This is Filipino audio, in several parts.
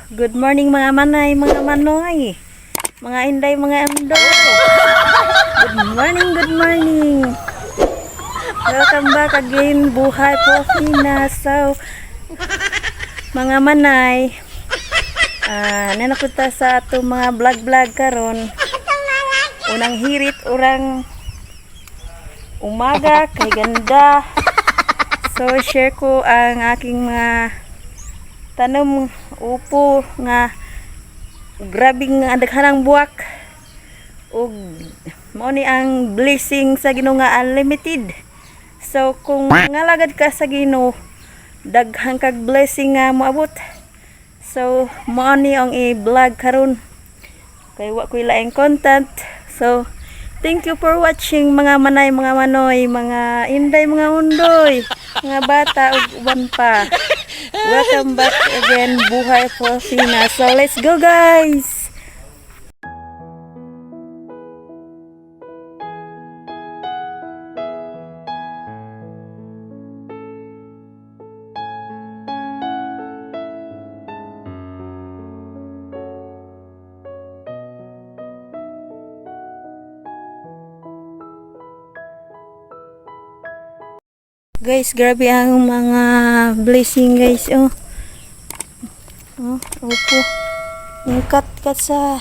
Good morning mga manay, mga manoy, mga inday, mga ando. Good morning, good morning. Welcome back again, Buhay Pofina. So, mga manay, nanapunta sa ato mga vlog karon. Unang hirit, urang umaga, kay ganda. So, share ko ang aking mga tanom upo nga grabing nga daghanang buwak ug mao ni ang blessing sa Ginoo nga unlimited. So kung ngalagad ka sa Ginoo, daghang kag blessing nga moabot. So mao ni ang i-vlog karon kay wa koy laing content. So thank you for watching mga manay, mga manoy, mga inday, mga undoy, mga bata ug uban pa. Welcome back again, Buhay Pofina. So let's go guys. Guys, grabe ang mga blessing guys. Opo. Yung cut sa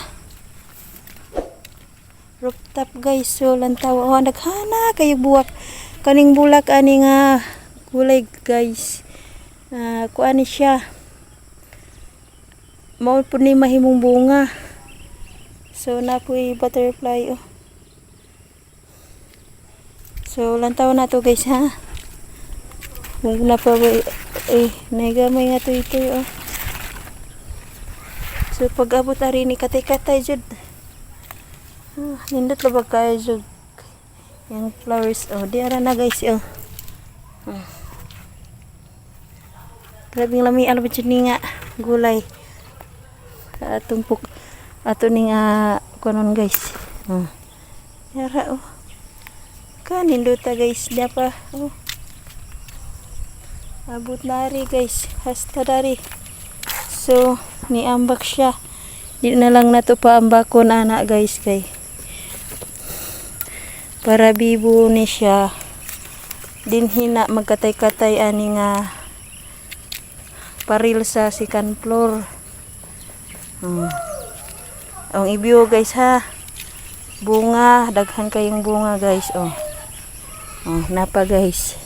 rooftop guys. So lantaw naghana kayo buwak. Kaning bulak ani nga gulay guys. Kuan ni siya. Mao pud ni mahimong bunga. So napoy butterfly So lantaw na to guys ha. Kung nagamay nga ito So pag abot ari ni katay-katay jud. Nindot labag kayo jud yung flowers di ara na guys Grabing lami ano ba jud ni nga gulay tumpok ato ni nga kunon guys yara nindot ta guys dia pa abot na rin guys, hasta dari. So niambak siya, di na lang na to paambakon anak guys kay para bibo ni siya din hina magkatay-katay ani nga paril sa second floor. Ang ibiyo guys ha, bunga, daghan kayong bunga guys napa guys.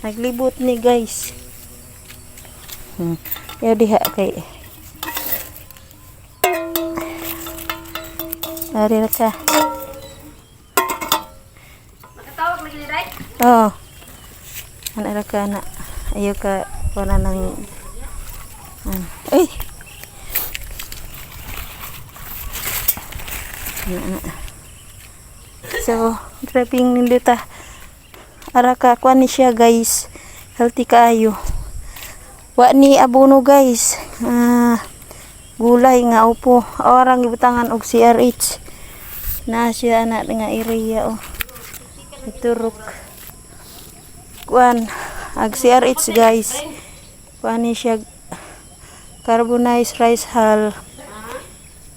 Naglibot ni guys. Ya diha kay. Ari ra ka. Makatawag lagi ni Day? Oo. Ana ra ka na. Ayo ka wala nang Ay. So, draping nindita. Araka kuan ni siya guys, healthy kaayo. Wa ni abono guys, gulay nga upo orang gibutangan og CRH na siya na nga area iturok kuan ag CRH guys. Kuan ni siya carbonized rice hull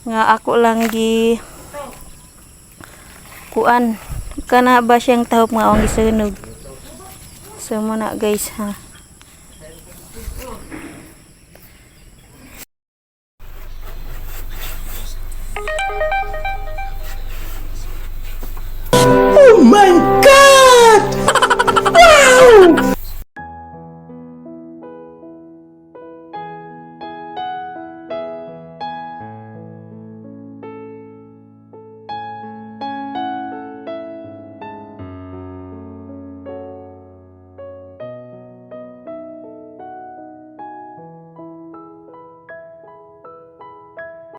nga ako lang gi kuan kana ba siyang tahop nga ang gisunog. So muna guys ha.